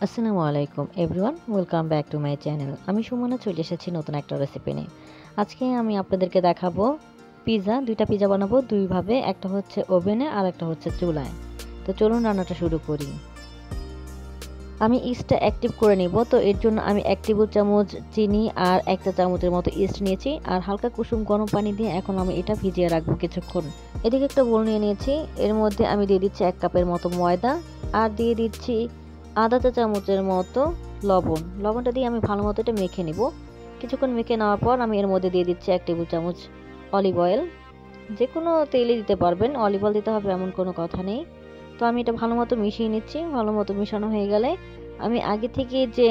আসসালামু আলাইকুম everyone, welcome back to my channel. আমি সুমনা চলে এসেছি নতুন একটা রেসিপি নিয়ে। আজকে আমি আপনাদেরকে দেখাবো দুইটা পিৎজা বানাবো দুইভাবে, একটা হচ্ছে ওভেনে আর একটা হচ্ছে চুলায়। তো চলুন রান্নাটা শুরু করি। আমি ইস্টটা অ্যাক্টিভ করে নিব। তো এর জন্য আমি 1 টেবিল চামচ চিনি আর 1 চা চামচের মতো ইস্ট নিয়েছি আর হালকা কুসুম গরম পানি দিয়ে এখন আমি এটা ভিজিয়ে রাখবো কিছুক্ষণ। এদিকে একটা বোল নিয়ে নিয়েছি, এর মধ্যে আমি দিয়ে দিচ্ছি 1 কাপের মতো ময়দা আর দিয়ে দিচ্ছি আধা চা চামচের মতো লবণটা দিয়ে আমি ভালো মতো এটা মেখে নিব। কিছুক্ষণ মেখে নেওয়ার পর আমি এর মধ্যে দিয়ে দিচ্ছি 1 টেবিল চামচ অলিভ অয়েল। যে কোনো তেলই দিতে পারবেন, অলিভ অয়েল দিতে হবে এমন কোনো কথা নেই। তো আমি এটা ভালো মতো মিশিয়ে নিচ্ছি। ভালো মতো মেশানো হয়ে গেলে আমি আগে থেকে যে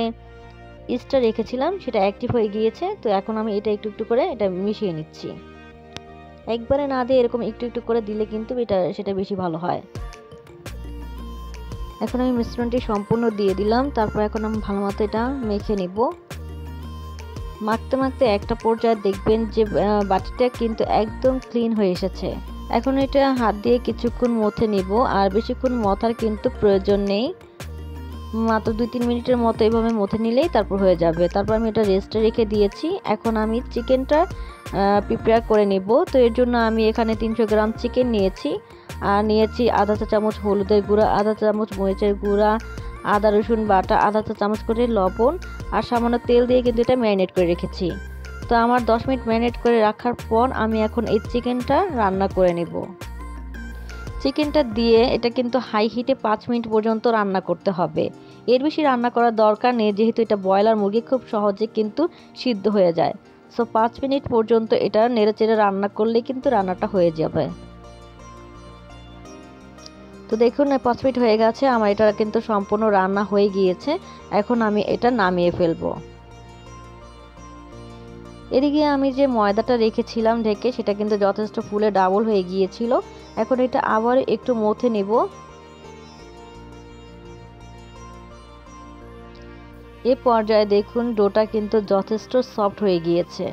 ইস্টটা রেখেছিলাম সেটা অ্যাক্টিভ হয়ে গিয়েছে। তো এখন আমি এটা একটু একটু করে এটা মিশিয়ে নিচ্ছি। একবারে না দিয়ে এরকম একটু একটু করে দিলে কিন্তু সেটা বেশি ভালো হয়। এখন আমি মিশ্রণটি সম্পূর্ণ দিয়ে দিলাম। তারপর এখন আমি ভালো মতো এটা মেখে নিব। মাখতে মাখতে একটা পর্যায়ে দেখবেন যে বাটিটা কিন্তু একদম ক্লিন হয়ে এসেছে। এখন এটা হাত দিয়ে কিছুক্ষণ মথে নিব, আর বেশিক্ষণ মথার কিন্তু প্রয়োজন নেই। মাত্র 2-3 মিনিটের মতো এভাবে মথে নিলেই তারপর হয়ে যাবে। তারপর আমি এটা রেস্টে রেখে দিয়েছি। এখন আমি চিকেনটা প্রিপেয়ার করে নিব। তো এর জন্য আমি এখানে 300 গ্রাম চিকেন নিয়েছি আর নিয়েছি আধা চা চামচ হলুদের গুঁড়া, আধা চা চামচ মরিচের গুঁড়া, আদা রসুন বাটা, আধা চা চামচ করে লবণ আর সামান্য তেল দিয়ে কিন্তু এটা ম্যারিনেট করে রেখেছি। তো আমার 10 মিনিট ম্যারিনেট করে রাখার পর আমি এখন এই চিকেনটা রান্না করে নেব। চিকেনটা দিয়ে এটা কিন্তু হাই হিটে 5 মিনিট পর্যন্ত রান্না করতে হবে। এর বেশি রান্না করার দরকার নেই, যেহেতু এটা ব্রয়লার মুরগি খুব সহজে কিন্তু সিদ্ধ হয়ে যায়। সো 5 মিনিট পর্যন্ত এটা নেড়েচেড়ে রান্না করলে কিন্তু রান্নাটা হয়ে যাবে। তো দেখুন 5 মিনিট হয়ে গেছে, আমার এটা কিন্তু সম্পূর্ণ রান্না হয়ে গিয়েছে। এখন আমি এটা নামিয়ে ফেলবো। এদিকে আমি যে ময়দাটা রেখেছিলাম ঢেকে সেটা কিন্তু যথেষ্ট ফুলে ডাবল হয়ে গিয়েছিল। এখন এটা আবার একটু মথে নেব। এই পর্যায়ে দেখুন ডোটা কিন্তু যথেষ্ট সফট হয়ে গিয়েছে।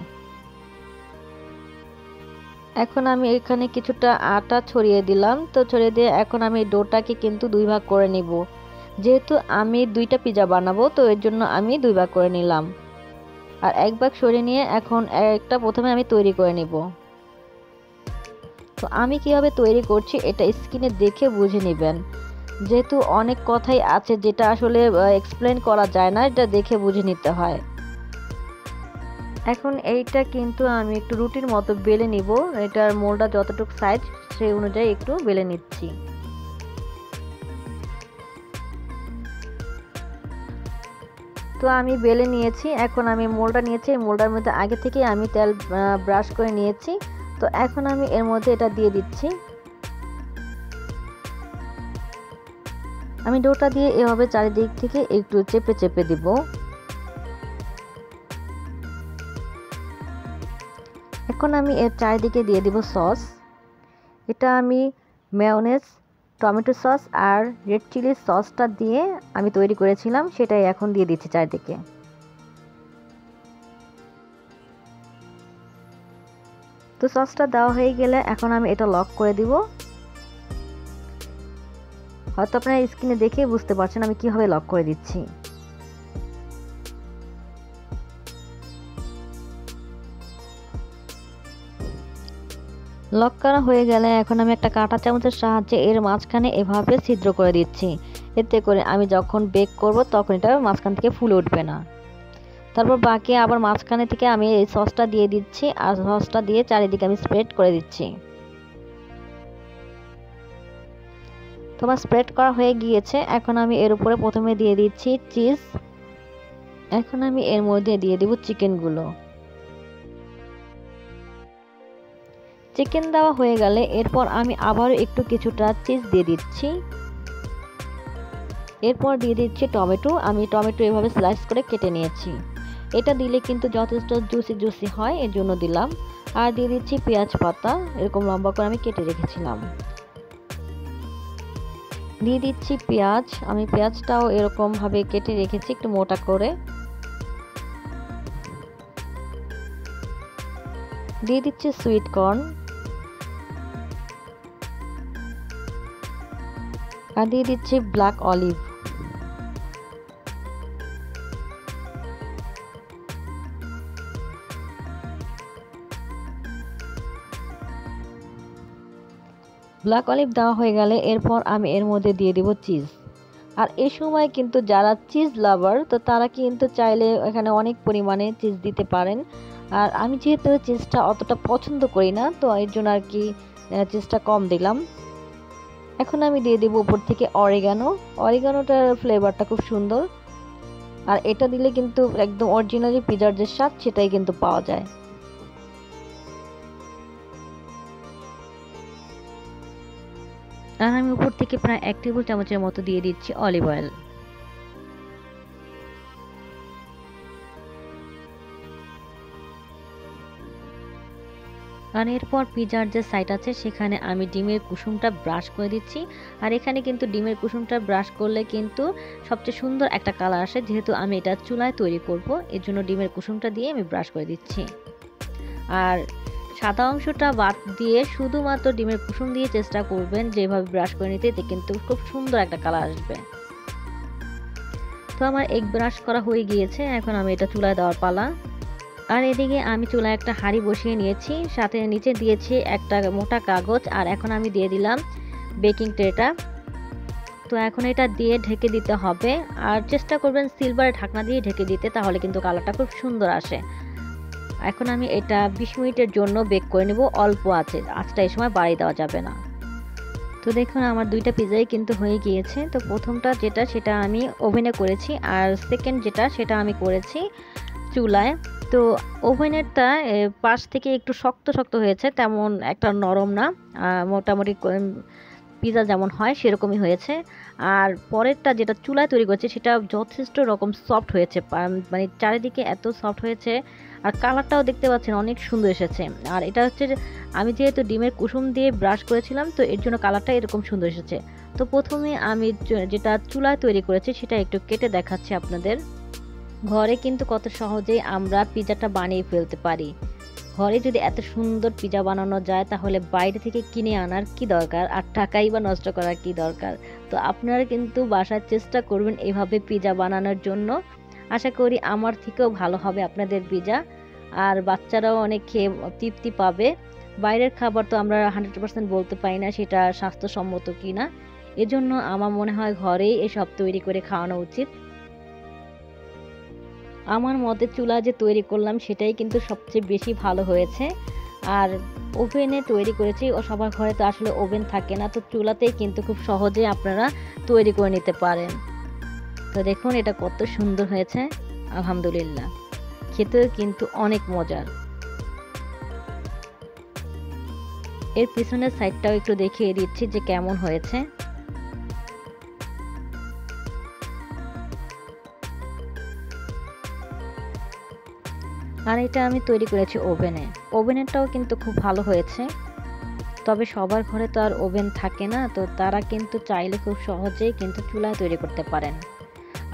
এখন আমি এখানে কিছুটা আটা ছড়িয়ে দিলাম। তো ছড়িয়ে দিয়ে এখন আমি ডোটাকে কিন্তু 2 ভাগ করে নিব। যেহেতু আমি 2টা পিৎজা বানাবো তো এর জন্য আমি 2 ভাগ করে নিলাম। আর 1 ভাগ সরিয়ে নিয়ে এখন একটা প্রথমে আমি তৈরি করে নিব। তো আমি কিভাবে তৈরি করছি এটা স্ক্রিনে দেখে বুঝে নেবেন, যেহেতু অনেক কথাই আছে যেটা আসলে এক্সপ্লেন করা যায় না, এটা দেখে বুঝে নিতে হয়। এখন এইটা কিন্তু আমি একটু রুটির মতো বেলে নিব। এটার মোলটা যতটুকু সাইজ সেই অনুযায়ী একটু বেলে নিচ্ছি। তো আমি বেলে নিয়েছি। এখন আমি মোলটা নিয়েছি, এই মোলটার মধ্যে আগে থেকে আমি তেল ব্রাশ করে নিয়েছি। তো এখন আমি এর মধ্যে এটা দিয়ে দিচ্ছি। আমি ডোটা দিয়ে এভাবে চারিদিক থেকে একটু চেপে চেপে দিব। এখন আমি এর চারিদিকে দিয়ে দিব সস। এটা আমি মেয়োনেজ, টমেটো সস আর রেড চিলি সসটা দিয়ে আমি তৈরি করেছিলাম, সেটাই এখন দিয়ে দিচ্ছি চারিদিকে। তো সসটা দেওয়া হয়ে গেলে এখন আমি এটা লক করে দিব। হয়তো আপনারা স্ক্রিনে দেখেই বুঝতে পারছেন আমি কিভাবে লক করে দিচ্ছি। লক করা হয়ে গেলে এখন আমি একটা কাঁটা চামচের সাহায্যে এর মাঝখানে এভাবে ছিদ্র করে দিচ্ছি। এতে করে আমি যখন বেক করব তখন এটা মাঝখান থেকে ফুলে উঠবে না। তারপর বাকি আবার মাঝখানে থেকে আমি এই সসটা দিয়ে দিচ্ছি আর সসটা দিয়ে চারিদিকে আমি স্প্রেড করে দিচ্ছি। তোমার স্প্রেড করা হয়ে গিয়েছে। এখন আমি এর উপরে প্রথমে দিয়ে দিচ্ছি চিজ। এখন আমি এর মধ্যে দিয়ে দিব চিকেনগুলো। চিকেন দেওয়া হয়ে গেলে এরপর আমি আবার একটু কিছুটা চিজ দিয়ে দিচ্ছি। এরপর দিয়ে দিচ্ছি টমেটো। আমি টমেটো এভাবে স্লাইস করে কেটে নিয়েছি। এটা দিলে কিন্তু যথেষ্ট জুসি জুসি হয়, এর জন্য দিলাম। আর দিয়ে দিচ্ছি পেঁয়াজ পাতা, এরকম লম্বা করে আমি কেটে রেখেছিলাম। দিয়ে দিচ্ছি পেঁয়াজ। আমি পেঁয়াজটাও এরকম ভাবে কেটে রেখেছি একটু মোটা করে। দিয়ে দিচ্ছি সুইট কর্ন আর দিয়ে দিচ্ছি ব্ল্যাক অলিভ। ব্ল্যাক অলিভ দেওয়া হয়ে গেলে এরপর আমি এর মধ্যে দিয়ে দিব চিজ। আর এই সময় কিন্তু যারা চিজ লাভার তো তারা কিন্তু চাইলে এখানে অনেক পরিমাণে চিজ দিতে পারেন। আর আমি যেহেতু চিজটা অতটা পছন্দ করি না, তো এর জন্য আর কি চিজটা কম দিলাম। এখন আমি দিয়ে দেব উপর থেকে অরিগানোটার ফ্লেভারটা খুব সুন্দর। আর এটা দিলে কিন্তু একদম অরিজিনালি পিজার যে স্বাদ সেটাই কিন্তু পাওয়া যায়। আর আমি উপর থেকে প্রায় 1 টেবিল চামচের মতো দিয়ে দিচ্ছি অলিভ অয়েল। আর এরপর পিজার যে সাইড আছে সেখানে আমি ডিমের কুসুমটা ব্রাশ করে দিচ্ছি। আর এখানে কিন্তু ডিমের কুসুমটা ব্রাশ করলে কিন্তু সবচেয়ে সুন্দর একটা কালার আসে, যেহেতু আমি এটা চুলায় তৈরি করব এর জন্য ডিমের কুসুমটা দিয়ে আমি ব্রাশ করে দিচ্ছি। আর সাদা অংশটা বাদ দিয়ে শুধুমাত্র ডিমের কুসুম দিয়ে চেষ্টা করবেন যেভাবে ব্রাশ করে নিতে, এতে কিন্তু খুব সুন্দর একটা কালার আসবে। তো আমার এগ ব্রাশ করা হয়ে গিয়েছে, এখন আমি এটা চুলায় দেওয়ার পালা। আর এদিকে আমি চুলায় একটা হাঁড়ি বসিয়ে নিয়েছি, সাথে নিচে দিয়েছি একটা মোটা কাগজ। আর এখন আমি দিয়ে দিলাম বেকিং ট্রেটা। তো এখন এটা দিয়ে ঢেকে দিতে হবে। আর চেষ্টা করবেন সিলভারের ঢাকনা দিয়ে ঢেকে দিতে, তাহলে কিন্তু কালারটা খুব সুন্দর আসে। এখন আমি এটা 20 মিনিটের জন্য বেক করে নেব অল্প আছে, আঁচটা এই সময় বাড়িয়ে দেওয়া যাবে না। তো দেখুন আমার দুইটা পিজাই কিন্তু হয়ে গিয়েছে। তো প্রথমটা যেটা সেটা আমি ওভেনে করেছি, আর সেকেন্ড যেটা সেটা আমি করেছি চুলায়। তো ওভেনেরটা পাশ থেকে একটু শক্ত শক্ত হয়েছে, তেমন একটা নরম না, মোটামুটি পিজা যেমন হয় সেরকমই হয়েছে। আর পরেরটা যেটা চুলায় তৈরি করেছে সেটা যথেষ্ট রকম সফট হয়েছে, মানে চারিদিকে এত সফট হয়েছে। আর কালারটাও দেখতে পাচ্ছেন অনেক সুন্দর এসেছে। আর এটা হচ্ছে আমি যেহেতু ডিমের কুসুম দিয়ে ব্রাশ করেছিলাম, তো এর জন্য কালারটা এরকম সুন্দর এসেছে। তো প্রথমে আমি যেটা চুলায় তৈরি করেছি সেটা একটু কেটে দেখাচ্ছি আপনাদের। ঘরে কিন্তু কত সহজেই আমরা পিজাটা বানিয়ে ফেলতে পারি। ঘরে যদি এত সুন্দর পিজা বানানো যায়, তাহলে বাইরে থেকে কিনে আনার কি দরকার, আর টাকাই বা নষ্ট করার কি দরকার। তো আপনারা কিন্তু বাসায় চেষ্টা করবেন এভাবে পিজা বানানোর জন্য। আশা করি আমার থেকেও ভালো হবে আপনাদের পিজা, আর বাচ্চারাও অনেক খেয়ে তৃপ্তি পাবে। বাইরের খাবার তো আমরা 100% বলতে পারি না সেটা স্বাস্থ্যসম্মত কিনা, এজন্য আমার মনে হয় ঘরেই এসব তৈরি করে খাওয়ানো উচিত। আমার মতে চুলা যে তৈরি করলাম সেটাই কিন্তু সবচেয়ে বেশি ভালো হয়েছে। আর ওভেনে তৈরি করেছি, ও সবার ঘরে তো আসলে ওভেন থাকে না, তো চুলাতেই কিন্তু খুব সহজে আপনারা তৈরি করে নিতে পারেন। তো দেখুন এটা কত সুন্দর হয়েছে, আলহামদুলিল্লাহ। খেতেও কিন্তু অনেক মজার। এর পিছনের সাইডটাও একটু দেখিয়ে দিচ্ছি যে কেমন হয়েছে। আর এটা আমি তৈরি করেছি ওভেনে। ওভেনেরটাও কিন্তু খুব ভালো হয়েছে। তবে সবার ঘরে তো আর ওভেন থাকে না, তো তারা কিন্তু চাইলে খুব সহজেই কিন্তু চুলায় তৈরি করতে পারেন।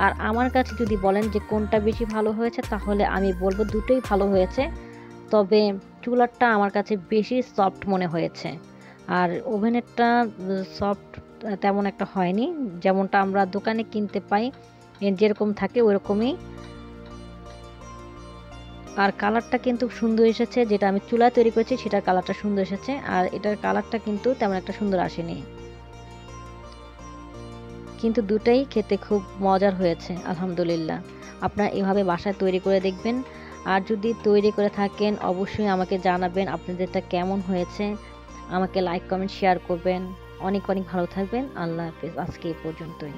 আর আমার কাছে যদি বলেন যে কোনটা বেশি ভালো হয়েছে, তাহলে আমি বলবো দুটোই ভালো হয়েছে। তবে চুলারটা আমার কাছে বেশি সফট মনে হয়েছে, আর ওভেনেরটা সফট তেমন একটা হয়নি, যেমনটা আমরা দোকানে কিনতে পাই যেরকম থাকে ওরকমই। আর কালারটা কিন্তু সুন্দর এসেছে, যেটা আমি চুলায় তৈরি করেছি সেটার কালারটা সুন্দর এসেছে, আর এটার কালারটা কিন্তু তেমন একটা সুন্দর আসেনি। কিন্তু দুটাই খেতে খুব মজার হয়েছে, আলহামদুলিল্লাহ। আপনারা এভাবে বাসায় তৈরি করে দেখবেন। আর যদি তৈরি করে থাকেন অবশ্যই আমাকে জানাবেন আপনাদেরটা কেমন হয়েছে। আমাকে লাইক কমেন্ট শেয়ার করবেন। অনেক অনেক ভালো থাকবেন। আল্লাহ হাফেজ। আজকে এই পর্যন্তই।